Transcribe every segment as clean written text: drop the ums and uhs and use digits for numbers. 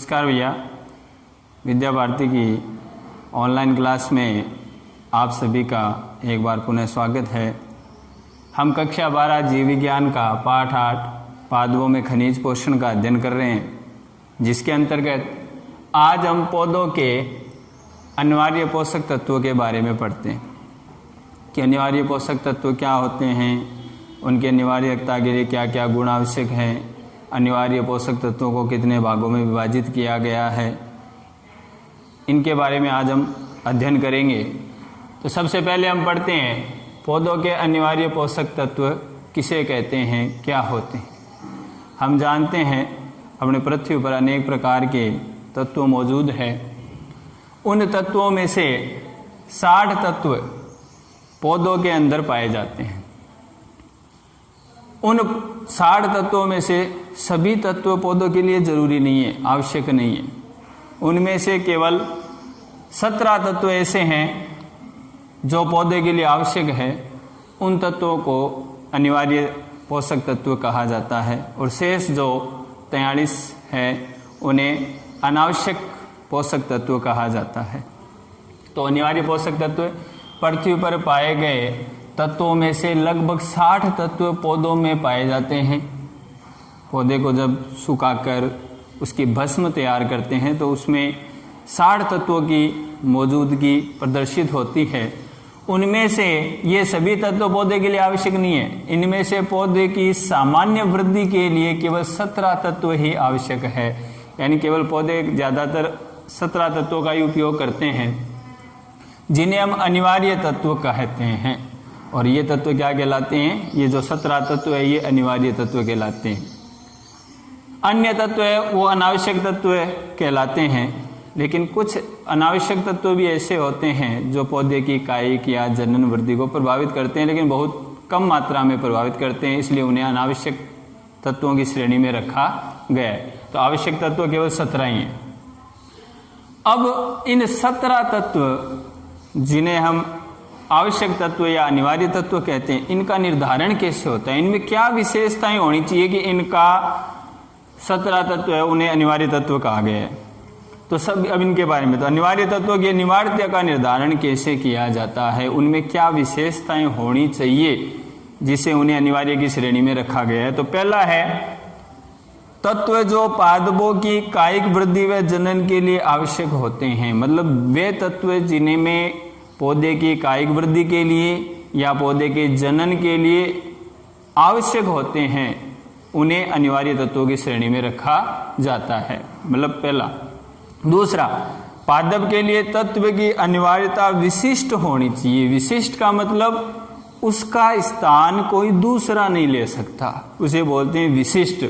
नमस्कार भैया। विद्या भारती की ऑनलाइन क्लास में आप सभी का एक बार पुनः स्वागत है। हम कक्षा 12 जीव विज्ञान का पाठ 8 पादपों में खनिज पोषण का अध्ययन कर रहे हैं, जिसके अंतर्गत आज हम पौधों के अनिवार्य पोषक तत्वों के बारे में पढ़ते हैं कि अनिवार्य पोषक तत्व क्या होते हैं, उनकी अनिवार्यता के लिए क्या क्या गुण आवश्यक हैं, अनिवार्य पोषक तत्वों को कितने भागों में विभाजित किया गया है, इनके बारे में आज हम अध्ययन करेंगे। तो सबसे पहले हम पढ़ते हैं पौधों के अनिवार्य पोषक तत्व किसे कहते हैं, क्या होते हैं। हम जानते हैं अपने पृथ्वी पर अनेक प्रकार के तत्व मौजूद हैं। उन तत्वों में से 60 तत्व पौधों के अंदर पाए जाते हैं। उन 60 तत्वों में से सभी तत्व पौधों के लिए जरूरी नहीं है, आवश्यक नहीं है। उनमें से केवल 17 तत्व ऐसे हैं जो पौधे के लिए आवश्यक है। उन तत्वों को अनिवार्य पोषक तत्व कहा जाता है और शेष जो 43 है उन्हें अनावश्यक पोषक तत्व कहा जाता है। तो अनिवार्य पोषक तत्व पृथ्वी पर पाए गए तत्वों में से लगभग 60 तत्व पौधों में पाए जाते हैं। पौधे को जब सुखाकर उसकी भस्म तैयार करते हैं तो उसमें 60 तत्वों की मौजूदगी प्रदर्शित होती है। उनमें से ये सभी तत्व पौधे के लिए आवश्यक नहीं है। इनमें से पौधे की सामान्य वृद्धि के लिए केवल 17 तत्व ही आवश्यक है। यानी केवल पौधे ज़्यादातर 17 तत्वों का ही उपयोग करते हैं, जिन्हें हम अनिवार्य तत्व कहते हैं। और ये तत्व क्या कहलाते हैं? ये जो 17 तत्व है ये अनिवार्य तत्व कहलाते हैं। अन्य तत्व है वो अनावश्यक तत्व कहलाते हैं। लेकिन कुछ अनावश्यक तत्व भी ऐसे होते हैं जो पौधे की कायिक या जनन वृद्धि को प्रभावित करते हैं, लेकिन बहुत कम मात्रा में प्रभावित करते हैं, इसलिए उन्हें अनावश्यक तत्वों की श्रेणी में रखा गया है। तो आवश्यक तत्व केवल 17 ही हैं। अब इन 17 तत्व जिन्हें हम आवश्यक तत्व या अनिवार्य तत्व कहते हैं, इनका निर्धारण कैसे होता है, इनमें क्या विशेषताएं होनी चाहिए कि इनका 17 तत्व है उन्हें अनिवार्य तत्व कहा गया है। तो सब अब इनके बारे में, तो अनिवार्य तत्वों की अनिवार्यता का निर्धारण कैसे किया जाता है, उनमें क्या विशेषताएं होनी चाहिए जिसे उन्हें अनिवार्य की श्रेणी में रखा गया है। तो पहला है तत्व जो पादपों की कायिक वृद्धि व जनन के लिए आवश्यक होते हैं। मतलब वे तत्व जिन्हें में पौधे की कायिक वृद्धि के लिए या पौधे के जनन के लिए आवश्यक होते हैं, उन्हें अनिवार्य तत्वों की श्रेणी में रखा जाता है। मतलब पहला। दूसरा, पादप के लिए तत्व की अनिवार्यता विशिष्ट होनी चाहिए। विशिष्ट का मतलब उसका स्थान कोई दूसरा नहीं ले सकता, उसे बोलते हैं विशिष्ट।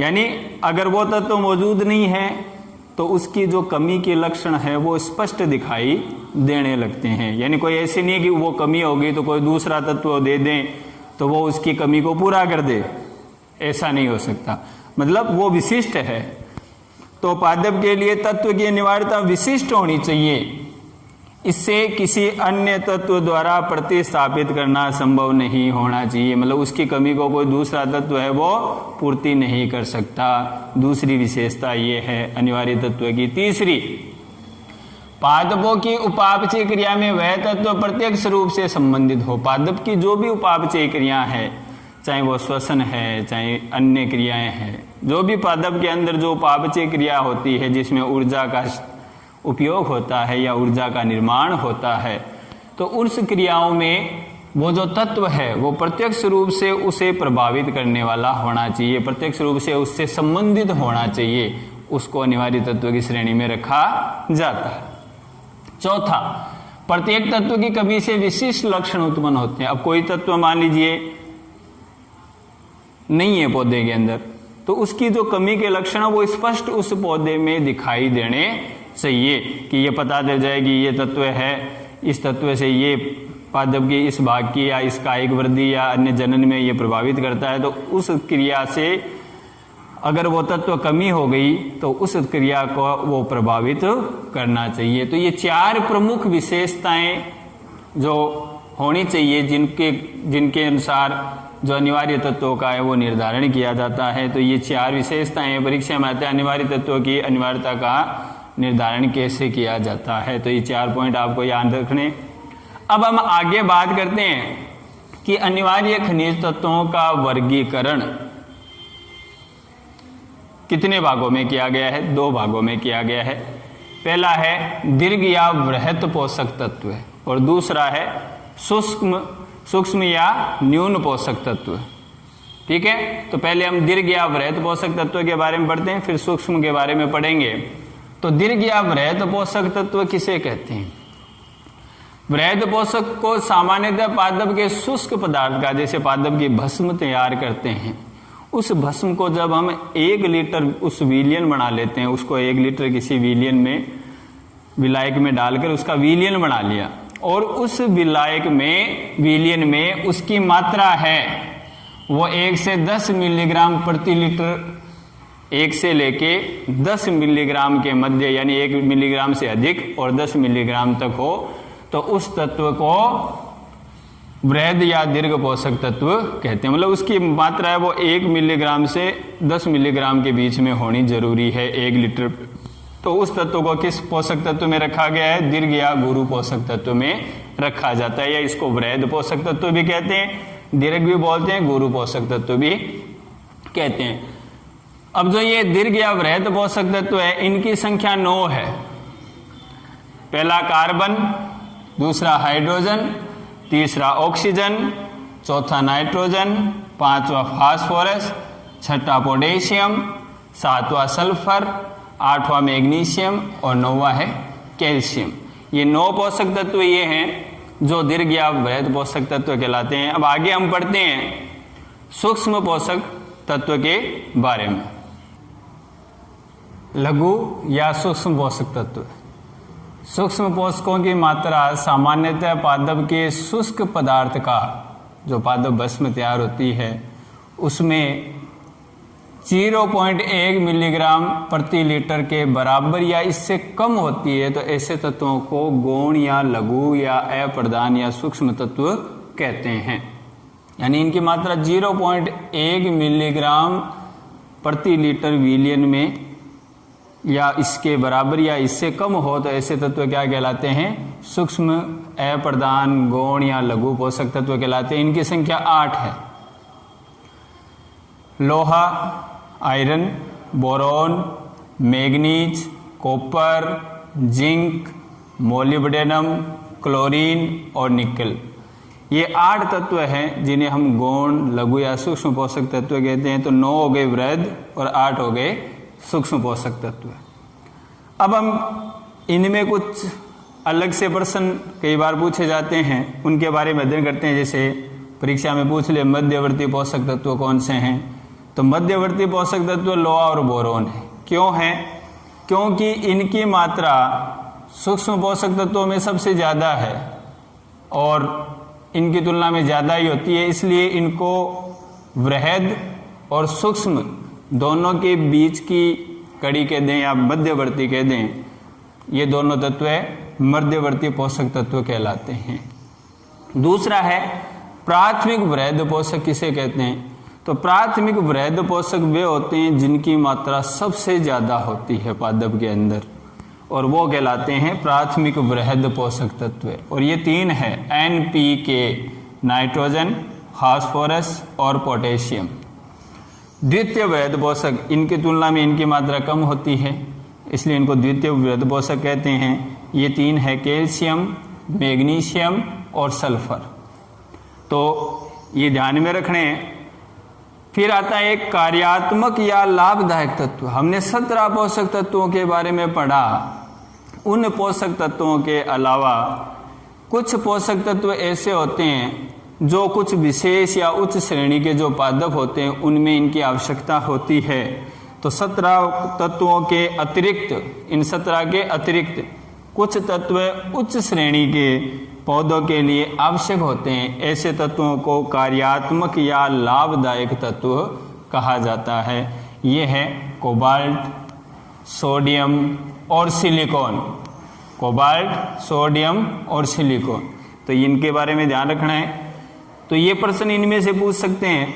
यानी अगर वो तत्व मौजूद नहीं है तो उसकी जो कमी के लक्षण है वो स्पष्ट दिखाई देने लगते हैं। यानी कोई ऐसे नहीं है कि वो कमी होगी तो कोई दूसरा तत्व दे दें तो वो उसकी कमी को पूरा कर दे, ऐसा नहीं हो सकता। मतलब वो विशिष्ट है। तो पादप के लिए तत्व की अनिवार्यता विशिष्ट होनी चाहिए। इससे किसी अन्य तत्व द्वारा प्रतिस्थापित करना संभव नहीं होना चाहिए। मतलब उसकी कमी को कोई दूसरा तत्व है वो पूर्ति नहीं कर सकता। दूसरी विशेषता ये है अनिवार्य तत्व की। तीसरी, पादपों की उपापचय क्रिया में वह तत्व प्रत्यक्ष रूप से संबंधित हो। पादप की जो भी उपापचय क्रिया है, चाहे वो श्वसन है चाहे अन्य क्रियाएं हैं, जो भी पादप के अंदर जो उपापचय क्रिया होती है जिसमें ऊर्जा का उपयोग होता है या ऊर्जा का निर्माण होता है, तो उस क्रियाओं में वो जो तत्व है वो प्रत्यक्ष रूप से उसे प्रभावित करने वाला होना चाहिए, प्रत्यक्ष रूप से उससे संबंधित होना चाहिए। उसको अनिवार्य तत्व की श्रेणी में रखा जाता है। चौथा, प्रत्येक तत्व की कमी से विशिष्ट लक्षण उत्पन्न होते हैं। अब कोई तत्व मान लीजिए नहीं है पौधे के अंदर, तो उसकी जो कमी के लक्षण है वो स्पष्ट उस पौधे में दिखाई देने चाहिए कि ये पता चल जाए कि ये तत्व है, इस तत्व से ये पादप की इस भाग की या इस कायिक वृद्धि या अन्य जनन में ये प्रभावित करता है। तो उस क्रिया से अगर वो तत्व कमी हो गई तो उस क्रिया को वो प्रभावित करना चाहिए। तो ये 4 प्रमुख विशेषताएं जो होनी चाहिए जिनके अनुसार जो अनिवार्य तत्वों का है वो निर्धारण किया जाता है। तो ये 4 विशेषताएं परीक्षा में आते हैं। अनिवार्य तत्वों की अनिवार्यता का निर्धारण कैसे किया जाता है, तो ये 4 पॉइंट आपको याद रखने। अब हम आगे बात करते हैं कि अनिवार्य खनिज तत्वों का वर्गीकरण कितने भागों में किया गया है? 2 भागों में किया गया है। पहला है दीर्घ या वृहत पोषक तत्व और दूसरा है सूक्ष्म या न्यून पोषक तत्व। ठीक है, तो पहले हम दीर्घ या वृहत पोषक तत्व के बारे में पढ़ते हैं, फिर सूक्ष्म के बारे में पढ़ेंगे। तो दीर्घ या वृहत पोषक तत्व किसे कहते हैं? वृहत पोषक को सामान्यतः पादप के शुष्क पदार्थ का, जैसे पादप की भस्म तैयार करते हैं, उस भस्म को जब हम 1 लीटर उस विलयन बना लेते हैं, उसको 1 लीटर किसी विलयन में, विलायक में डालकर उसका विलयन बना लिया, और उस विलायक में, विलयन में उसकी मात्रा है वो 1 से 10 मिलीग्राम प्रति लीटर, 1 से लेके 10 मिलीग्राम के मध्य, यानी 1 मिलीग्राम से अधिक और 10 मिलीग्राम तक हो, तो उस तत्व को वृहद या दीर्घ पोषक तत्व कहते हैं। मतलब उसकी मात्रा है वो 1 मिलीग्राम से 10 मिलीग्राम के बीच में होनी जरूरी है 1 लीटर। तो उस तत्व को किस पोषक तत्व में रखा गया है? दीर्घ या गुरु पोषक तत्व में रखा जाता है, या इसको वृहद पोषक तत्व भी कहते हैं, दीर्घ भी बोलते हैं, गुरु पोषक तत्व भी कहते हैं। अब जो ये दीर्घ या वृहद पोषक तत्व है, इनकी संख्या 9 है। पहला कार्बन, दूसरा हाइड्रोजन, तीसरा ऑक्सीजन, चौथा नाइट्रोजन, 5वां फास्फोरस, 6वां पोटेशियम, 7वां सल्फर, 8वां मैग्नीशियम और 9वां है कैल्शियम। ये 9 पोषक तत्व ये हैं जो दीर्घ या वृहद पोषक तत्व कहलाते हैं। अब आगे हम पढ़ते हैं सूक्ष्म पोषक तत्व के बारे में। लघु या सूक्ष्म पोषक तत्व। सूक्ष्म पोषकों की मात्रा सामान्यतः पादप के शुष्क पदार्थ का, जो पादप भस्म तैयार होती है, उसमें 0.1 मिलीग्राम प्रति लीटर के बराबर या इससे कम होती है, तो ऐसे तत्वों को गौण या लघु या अप्रधान या सूक्ष्म तत्व कहते हैं। यानी इनकी मात्रा 0.1 मिलीग्राम प्रति लीटर विलयन में या इसके बराबर या इससे कम हो, तो ऐसे तत्व क्या कहलाते हैं? सूक्ष्म, अप्रधान, गौण या लघु पोषक तत्व कहलाते हैं। इनकी संख्या 8 है। लोहा, iron, boron, manganese, copper, zinc, molybdenum, chlorine और निकल, ये 8 तत्व हैं जिन्हें हम गौण, लघु या सूक्ष्म पोषक तत्व कहते हैं। तो 9 हो गए वृहद और 8 हो गए सूक्ष्म पोषक तत्व। अब हम इनमें कुछ अलग से प्रश्न कई बार पूछे जाते हैं, उनके बारे में अध्ययन करते हैं। जैसे परीक्षा में पूछ ले मध्यवर्ती पोषक तत्व कौन से हैं, तो मध्यवर्ती पोषक तत्व लोहा और बोरोन है। क्यों है? क्योंकि इनकी मात्रा सूक्ष्म पोषक तत्वों में सबसे ज़्यादा है और इनकी तुलना में ज़्यादा ही होती है, इसलिए इनको वृहद और सूक्ष्म दोनों के बीच की कड़ी कह दें या मध्यवर्ती कह दें, ये दोनों तत्व मध्यवर्ती पोषक तत्व कहलाते हैं। दूसरा है प्राथमिक वृहद पोषक किसे कहते हैं? तो प्राथमिक वृहद पोषक वे होते हैं जिनकी मात्रा सबसे ज़्यादा होती है पादप के अंदर, और वो कहलाते हैं प्राथमिक वृहद पोषक तत्व। और ये 3 है, NPK, नाइट्रोजन, फास्फोरस और पोटेशियम। द्वितीय वृहद पोषक, इनकी तुलना में इनकी मात्रा कम होती है, इसलिए इनको द्वितीय वृहद पोषक कहते हैं। ये 3 है, कैल्शियम, मैग्नीशियम और सल्फर। तो ये ध्यान में रखने। फिर आता है एक कार्यात्मक या लाभदायक तत्व। हमने 17 पोषक तत्वों के बारे में पढ़ा। उन पोषक तत्वों के अलावा कुछ पोषक तत्व ऐसे होते हैं जो कुछ विशेष या उच्च श्रेणी के जो पादप होते हैं उनमें इनकी आवश्यकता होती है। तो 17 तत्वों के अतिरिक्त, इन 17 के अतिरिक्त कुछ तत्व उच्च श्रेणी के पौधों के लिए आवश्यक होते हैं। ऐसे तत्वों को कार्यात्मक या लाभदायक तत्व कहा जाता है। ये है कोबाल्ट, सोडियम और सिलिकॉन। कोबाल्ट, सोडियम और सिलिकॉन, तो इनके बारे में ध्यान रखना है। तो ये प्रश्न इनमें से पूछ सकते हैं।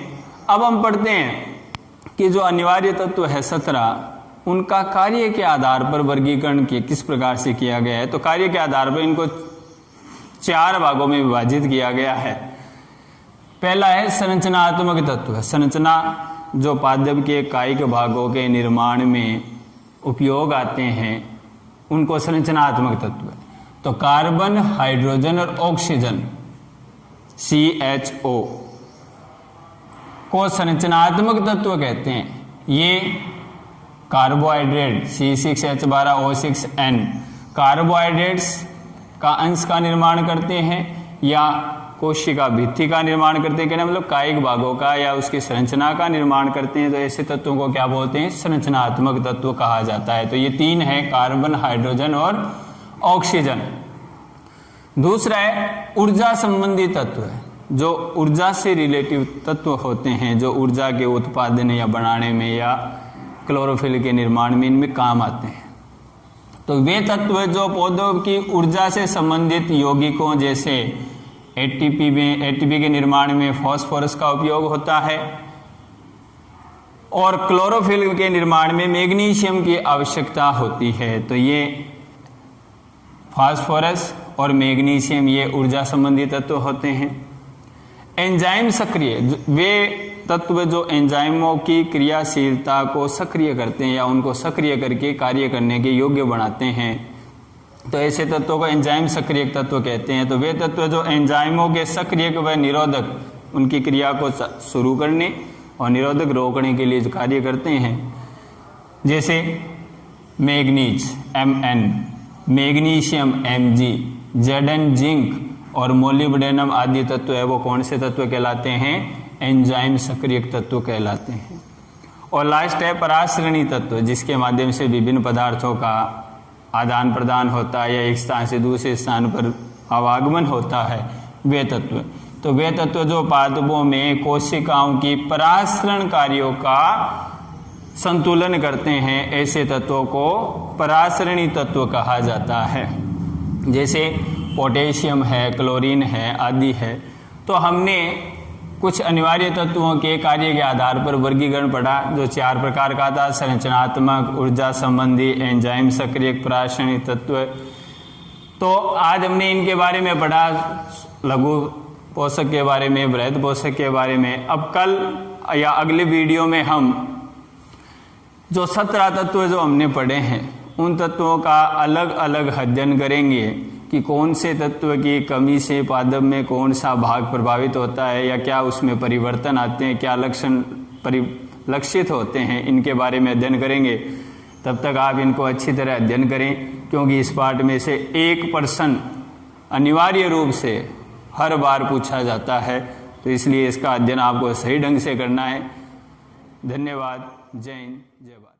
अब हम पढ़ते हैं कि जो अनिवार्य तत्व है 17, उनका कार्य के आधार पर वर्गीकरण किस प्रकार से किया गया है। तो कार्य के आधार पर इनको 4 भागों में विभाजित किया गया है। पहला है संरचनात्मक तत्व। संरचना जो पादप के कायिक भागों के निर्माण में उपयोग आते हैं उनको संरचनात्मक तत्व। तो कार्बन, हाइड्रोजन और ऑक्सीजन CHO को संरचनात्मक तत्व कहते हैं। ये कार्बोहाइड्रेट C6H12O6N कार्बोहाइड्रेट्स का अंश का निर्माण करते हैं या कोशिका भित्ति का निर्माण करते हैं, कहना मतलब कायिक भागों का या उसकी संरचना का निर्माण करते हैं। तो ऐसे तत्वों को क्या बोलते हैं? संरचनात्मक तत्व कहा जाता है। तो ये 3 है, कार्बन, हाइड्रोजन और ऑक्सीजन। दूसरा है ऊर्जा संबंधी तत्व, जो ऊर्जा से रिलेटिव तत्व होते हैं, जो ऊर्जा के उत्पादन या बनाने में या क्लोरोफिल के निर्माण में इनमें काम आते हैं। तो वे तत्व जो पौधों की ऊर्जा से संबंधित यौगिकों जैसे एटीपी के निर्माण में फास्फोरस का उपयोग होता है और क्लोरोफिल के निर्माण में मैग्नीशियम की आवश्यकता होती है। तो ये फास्फोरस और मैग्नीशियम ये ऊर्जा संबंधी तत्व होते हैं। एंजाइम सक्रिय, वे तत्व जो एंजाइमों की क्रियाशीलता को सक्रिय करते हैं या उनको सक्रिय करके कार्य करने के योग्य बनाते हैं। तो ऐसे तत्वों को एंजाइम सक्रिय तत्व कहते हैं। तो वे तत्व जो एंजाइमों के सक्रियक व निरोधक उनकी क्रिया को शुरू करने और निरोधक रोकने के लिए जो कार्य करते हैं, जैसे manganese Mn, magnesium Mg, Zn zinc और मोलिब्डेनम आदि तत्व है वो कौन से तत्व कहलाते हैं? एंजाइम सक्रियक तत्व कहलाते हैं। और लास्ट है पराश्रयणी तत्व, जिसके माध्यम से विभिन्न पदार्थों का आदान प्रदान होता है या एक स्थान से दूसरे स्थान पर आवागमन होता है, वे तत्व। तो वे तत्व जो पादपों में कोशिकाओं की परासरण कार्यों का संतुलन करते हैं, ऐसे तत्वों को परासरणी तत्व कहा जाता है। जैसे पोटेशियम है, क्लोरीन है आदि है। तो हमने कुछ अनिवार्य तत्वों के कार्य के आधार पर वर्गीकरण पढ़ा, जो 4 प्रकार का था: संरचनात्मक, ऊर्जा संबंधी, एंजाइम सक्रियक, पराश्रयणी तत्व। तो आज हमने इनके बारे में पढ़ा, लघु पोषक के बारे में, बृहद पोषक के बारे में। अब कल या अगले वीडियो में हम जो 17 तत्व जो हमने पढ़े हैं उन तत्वों का अलग अलग अध्ययन करेंगे कि कौन से तत्व की कमी से पादप में कौन सा भाग प्रभावित होता है या क्या उसमें परिवर्तन आते हैं, क्या लक्षण परिलक्षित होते हैं, इनके बारे में अध्ययन करेंगे। तब तक आप इनको अच्छी तरह अध्ययन करें, क्योंकि इस पाठ में से एक प्रश्न अनिवार्य रूप से हर बार पूछा जाता है। तो इसलिए इसका अध्ययन आपको सही ढंग से करना है। धन्यवाद। जय हिंद, जय भारत।